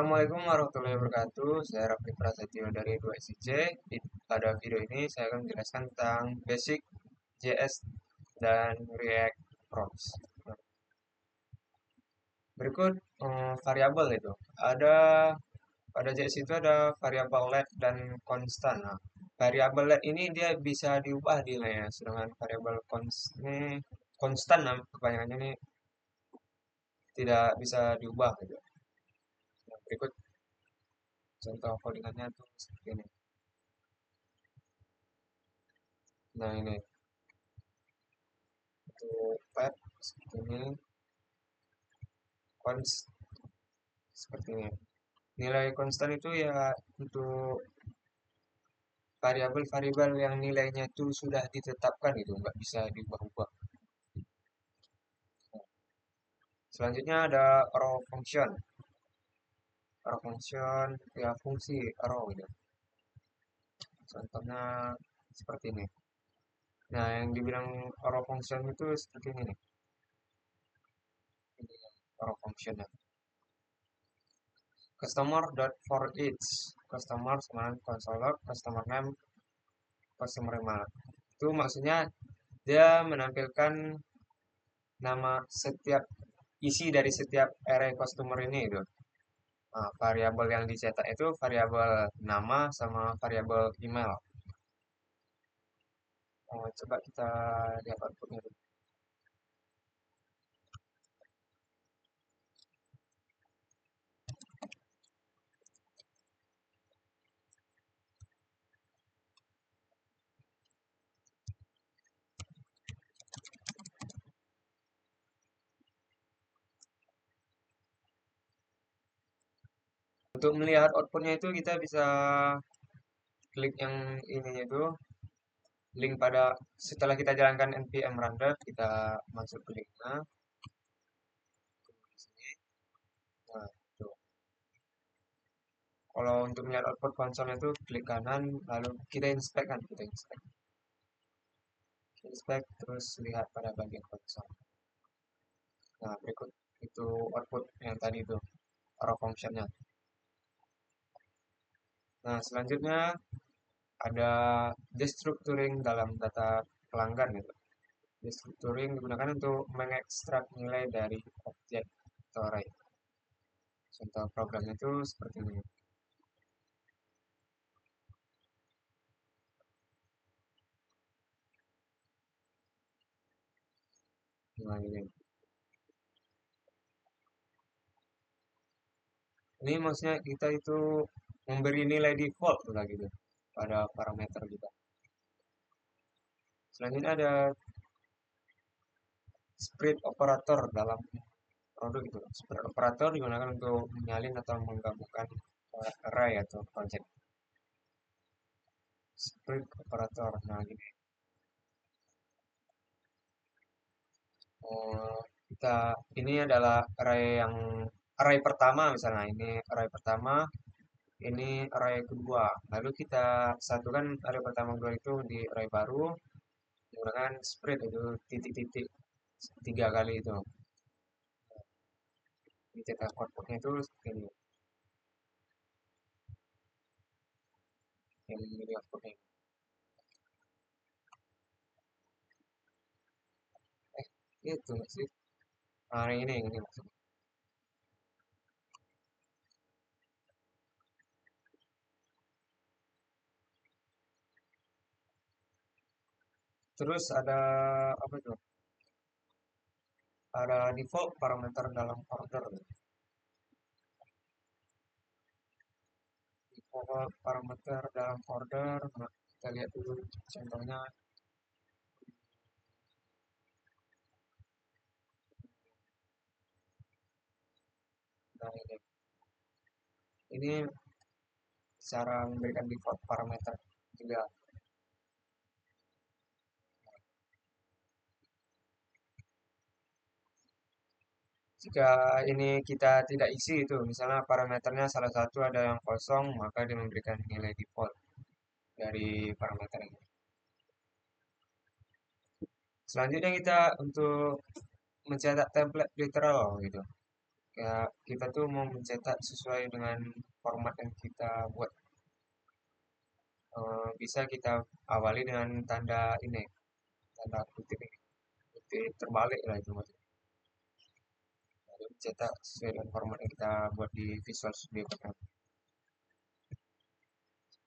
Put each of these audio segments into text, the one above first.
Assalamualaikum warahmatullahi wabarakatuh. Saya Raffi Prasetyo dari 2SIJ. Pada video ini saya akan menjelaskan tentang basic JS dan React Props. Berikut variabel itu. Ada pada JS itu ada variabel let dan konstan. Nah, variabel let ini dia bisa diubah nilainya, sedangkan variabel ini konstan kebanyakannya ini tidak bisa diubah gitu. Nah, berikut contoh codingannya tuh seperti ini. Nah, ini untuk pet seperti ini, cons seperti ini. Nilai konstan itu ya untuk variabel-variabel yang nilainya itu sudah ditetapkan itu nggak bisa diubah-ubah. Selanjutnya ada row function. Row function ya fungsi row gitu. Contohnya seperti ini. Nah, yang dibilang row function itu seperti ini nih. Ini row function ya. Customer dot for each customer sama console log, customer name, customer email. Itu maksudnya dia menampilkan nama setiap isi dari setiap array customer ini itu. Nah, variabel yang dicetak itu variabel nama sama variabel email. Oh, coba kita lihat outputnya dulu. Untuk melihat outputnya itu kita bisa klik yang ininya itu, link pada setelah kita jalankan npm random, kita masuk ke linknya. Di sini. Nah, tuh. Kalau untuk melihat output konsolnya itu klik kanan, lalu kita inspect kan, kita inspect. Inspect terus lihat pada bagian konsol. Nah, berikut itu output yang tadi itu, row functionnya. Nah, selanjutnya ada destructuring dalam data pelanggan gitu. Destructuring digunakan untuk mengekstrak nilai dari objek atau array. Contoh programnya itu seperti ini. Nah, ini maksudnya kita itu memberi nilai default lah gitu pada parameter kita. Selanjutnya ada spread operator dalam produk itu. Spread operator digunakan untuk menyalin atau menggabungkan array atau project. Spread operator. Nah, gini. Kita ini adalah array pertama misalnya ini array pertama, ini array kedua. Lalu kita satukan array pertama kedua itu di array baru menggunakan spread itu titik-titik tiga kali itu. Ini cetak outputnya itu seperti ini. Yang menjadi outputnya. Eh, itu nggak sih? Ah, ini maksudnya. Terus ada apa itu? Ada default parameter dalam order. Default parameter dalam order. Nah, kita lihat dulu contohnya. Nah, ini cara memberikan default parameter juga. Jika ini kita tidak isi itu, misalnya parameternya salah satu ada yang kosong, maka dia memberikan nilai default dari parameter ini. Selanjutnya kita untuk mencetak template literal gitu. Kayak kita tuh mau mencetak sesuai dengan format yang kita buat. Bisa kita awali dengan tanda ini, tanda kutip ini, kutip terbalik lah itu maksudnya. Lalu cetak sesuai dengan format yang kita buat di Visual Studio Code.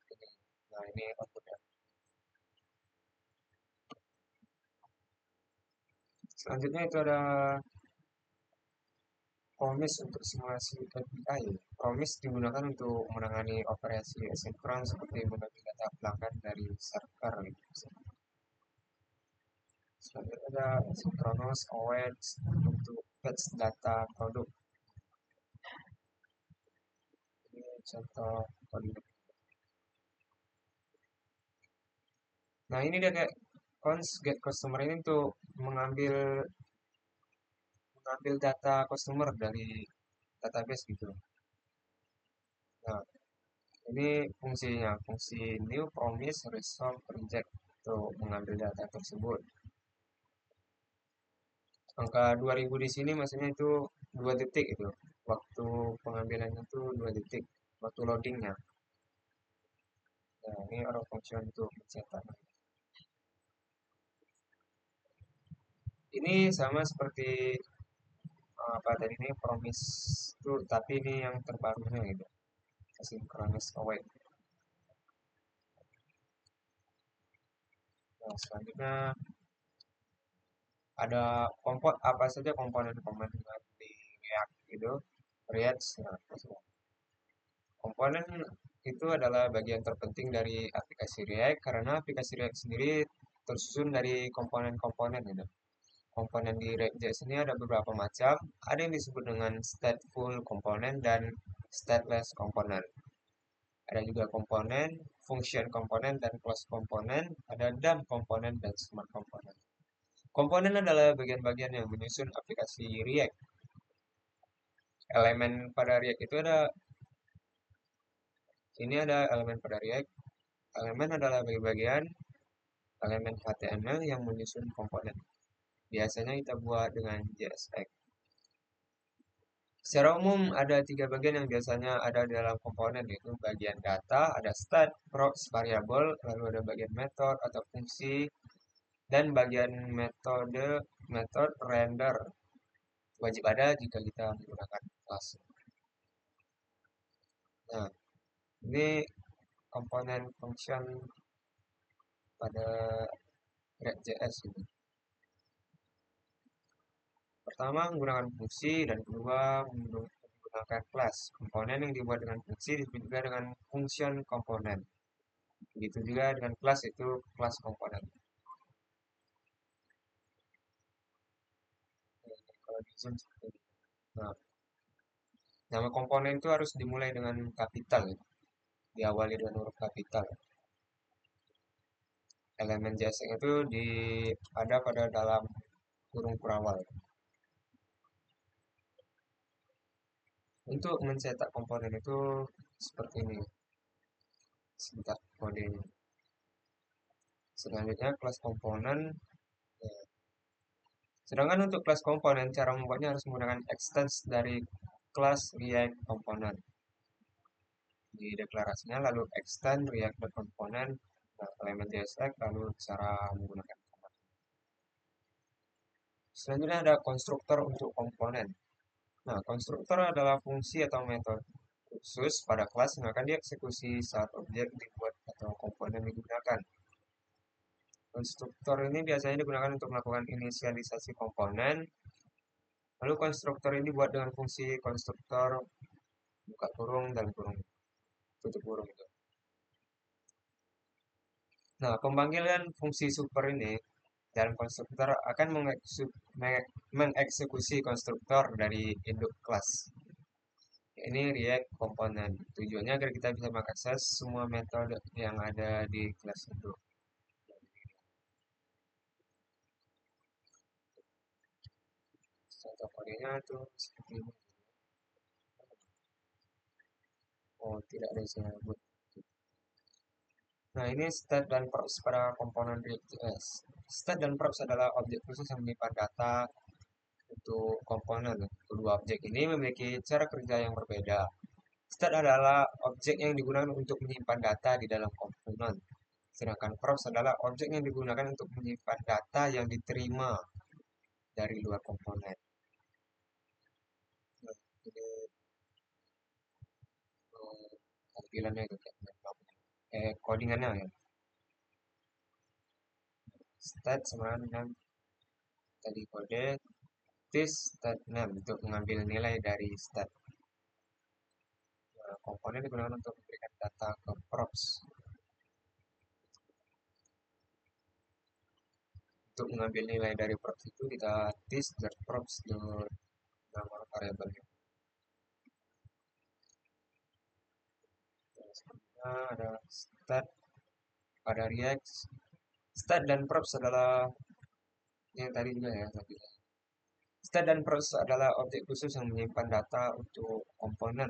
Ini. Nah ini outputnya. Selanjutnya itu ada Promise untuk simulasi API. Promise digunakan untuk menangani operasi asinkron seperti mengambil data pelanggan dari server. Gitu. Selanjutnya ada Synchronous awaits untuk fetch data produk. Ini contoh kode. Nah ini dia kayak cons get customer ini untuk mengambil mengambil data customer dari database gitu. Nah ini fungsinya, fungsi new promise resolve reject untuk mengambil data tersebut. Angka 2000 di sini maksudnya itu 2 detik itu. Waktu pengambilannya itu 2 detik. Waktu loadingnya. Nah, ini orang function untuk mencetak. Ini sama seperti apa tadi ini promise itu, tapi ini yang terbarunya gitu. Asynchronous await. Nah, selanjutnya ada apa saja komponen-komponen di React gitu. React, nah, komponen itu adalah bagian terpenting dari aplikasi React karena aplikasi React sendiri tersusun dari komponen-komponen gitu. Komponen di React.js ini ada beberapa macam. Ada yang disebut dengan stateful komponen dan stateless komponen. Ada juga komponen, function komponen, dan class komponen. Ada DOM komponen dan smart komponen. Komponen adalah bagian-bagian yang menyusun aplikasi React. Elemen pada React itu ada, ini ada elemen pada React. Elemen adalah bagian elemen HTML yang menyusun komponen. Biasanya kita buat dengan JSX. Secara umum ada 3 bagian yang biasanya ada di dalam komponen, yaitu bagian data, ada stat, props, variabel, lalu ada bagian method atau fungsi, dan bagian metode render. Wajib ada jika kita menggunakan kelas. Nah, ini komponen function pada React.js ini. Pertama, menggunakan fungsi, dan kedua, menggunakan kelas. Komponen yang dibuat dengan fungsi disebut juga dengan function komponen. Begitu juga dengan kelas, itu kelas komponen. Kalau di zoom seperti ini. Nah, nama komponen itu harus dimulai dengan kapital, ya. Diawali dengan huruf kapital. Elemen JSX itu ada pada dalam kurung kurawal. Untuk mencetak komponen itu seperti ini. Sebentar kodenya. Selanjutnya kelas komponen. Ya. Sedangkan untuk kelas komponen, cara membuatnya harus menggunakan extends dari kelas React Component. Di deklarasinya lalu extend React Component elemen JSX lalu cara menggunakan komponen. Selanjutnya ada konstruktor untuk komponen. Nah, konstruktor adalah fungsi atau metode khusus pada kelas yang akan dieksekusi saat objek dibuat atau komponen digunakan. Konstruktor ini biasanya digunakan untuk melakukan inisialisasi komponen. Lalu konstruktor ini dibuat dengan fungsi konstruktor buka kurung dan kurung tutup kurung itu. Nah, pemanggilan fungsi super ini dalam konstruktor akan mengeksekusi konstruktor dari induk kelas. Ini React komponen. Tujuannya agar kita bisa mengakses semua metode yang ada di kelas induk. Contoh kodenya itu seperti ini. Oh, tidak ada yang saya buat. Nah, ini state dan props pada komponen React.js. State dan props adalah objek khusus yang menyimpan data, untuk komponen. Kedua objek ini memiliki cara kerja yang berbeda. Stat adalah objek yang digunakan untuk menyimpan data di dalam komponen. Sedangkan props adalah objek yang digunakan untuk menyimpan data yang diterima dari luar komponen. Nah, ini tampilannya itu kayak codingannya ya. Stat sama dengan tadi kode this stat name untuk mengambil nilai dari stat. Nah, komponen digunakan untuk memberikan data ke props. Untuk mengambil nilai dari props itu kita this.props nama variabelnya. Selanjutnya ada stat pada React. Stat dan props adalah yang tadi juga ya tadi. Stat dan props adalah objek khusus yang menyimpan data untuk komponen.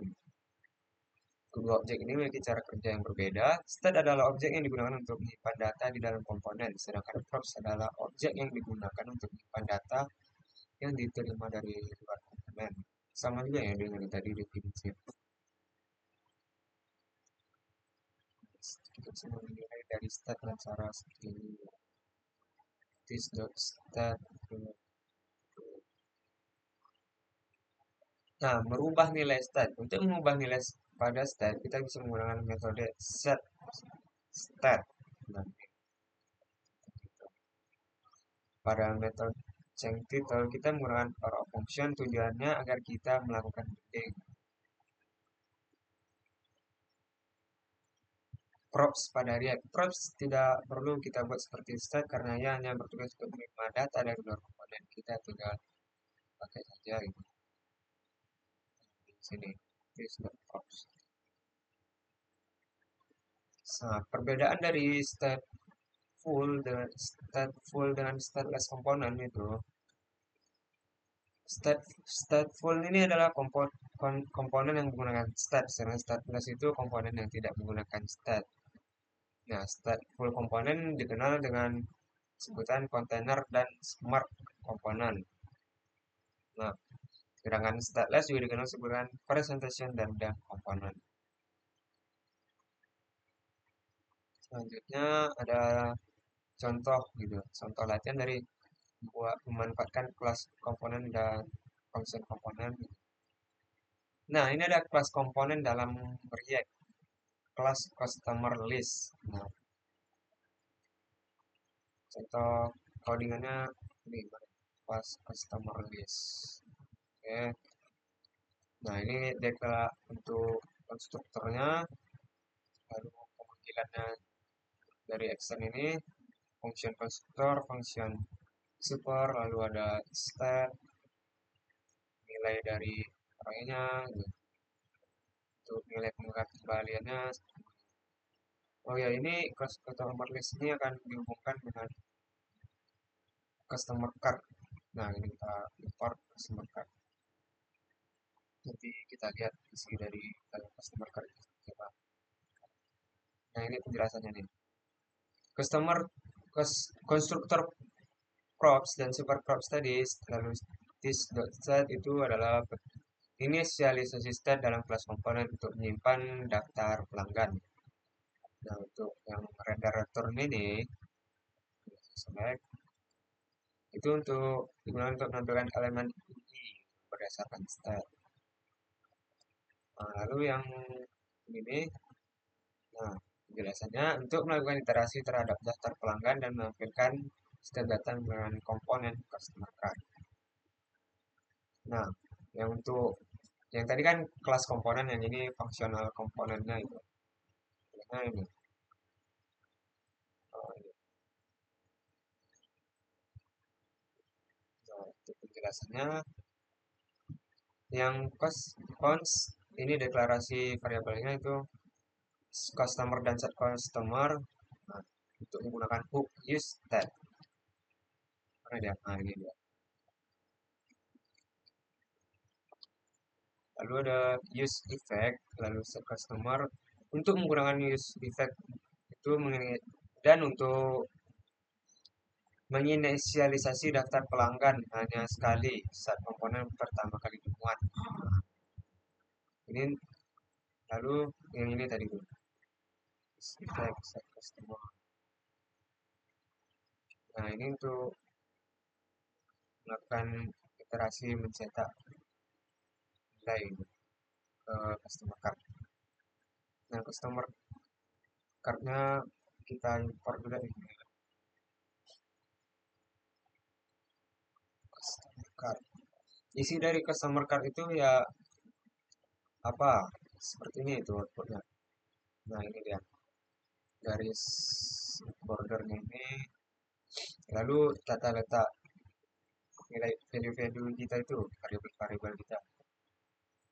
Kedua objek ini memiliki cara kerja yang berbeda. Stat adalah objek yang digunakan untuk menyimpan data di dalam komponen, sedangkan props adalah objek yang digunakan untuk menyimpan data yang diterima dari luar komponen. Sama juga ya dengan yang tadi definisi. Kita bisa menilai dari stat dengan cara seperti ini. This.stat. Nah, merubah nilai stat. Untuk mengubah nilai pada stat, kita bisa menggunakan metode set stat. Nah, pada metode change title, kita menggunakan power of function tujuannya agar kita melakukan update. Props pada React. Props tidak perlu kita buat seperti stat karena ia hanya bertugas untuk menerima data dari luar komponen. Kita tinggal pakai saja gitu. Di sini. This props. Nah, perbedaan dari stateful dengan stateless komponen itu. Stateful ini adalah komponen yang menggunakan stat, sedangkan stateless itu komponen yang tidak menggunakan stat. Nah, stateful komponen dikenal dengan sebutan container dan smart komponen. Nah, sedangkan stateless juga dikenal sebutan presentation dan dump komponen. Selanjutnya ada contoh gitu, contoh latihan dari buat memanfaatkan kelas komponen dan function komponen. Nah, ini ada kelas komponen dalam React, kelas customer list. Nah, contoh codingannya ini kelas customer list. Oke. Nah, ini dekla untuk konstruktornya, lalu pemanggilannya dari action ini, function konstruktor, function super, lalu ada stat, nilai dari arraynya, gitu. Untuk nilai pengembaliannya. Oh ya, ini customer list ini akan dihubungkan dengan customer card. Nah, ini kita import customer card. Nanti kita lihat isi dari customer card itu seperti apa. Nah, ini penjelasannya nih. Customer konstruktor props dan super props tadi, lalu this.stat itu adalah inisialisasi stat dalam kelas komponen untuk menyimpan daftar pelanggan. Nah, untuk yang render return ini, select, itu untuk digunakan untuk menampilkan elemen UI berdasarkan stat. Nah, lalu yang ini, nah penjelasannya untuk melakukan iterasi terhadap daftar pelanggan dan menampilkan setiap data dengan komponen customer card. Nah, yang untuk yang tadi kan kelas komponen, yang ini fungsional komponennya itu. Nah, ini. Oh, ini. Nah, untuk penjelasannya, yang cons ini deklarasi variabelnya itu customer dan set customer. Nah, untuk menggunakan hook use tag. Mana dia? Nah, ini dia. Lalu ada use effect, lalu set customer. Untuk menggunakan use effect itu dan untuk menginisialisasi daftar pelanggan hanya sekali saat komponen pertama kali dimuat. Ini lalu yang ini tadi tuh, set customer. Nah, ini untuk melakukan iterasi mencetak nilai ke customer card. Nah, customer card-nya kita import juga ini. Customer card. Isi dari customer card itu ya apa? Seperti ini itu outputnya. Nah, ini dia garis bordernya ini. Lalu tata letak nilai value-value kita itu variabel-variabel kita.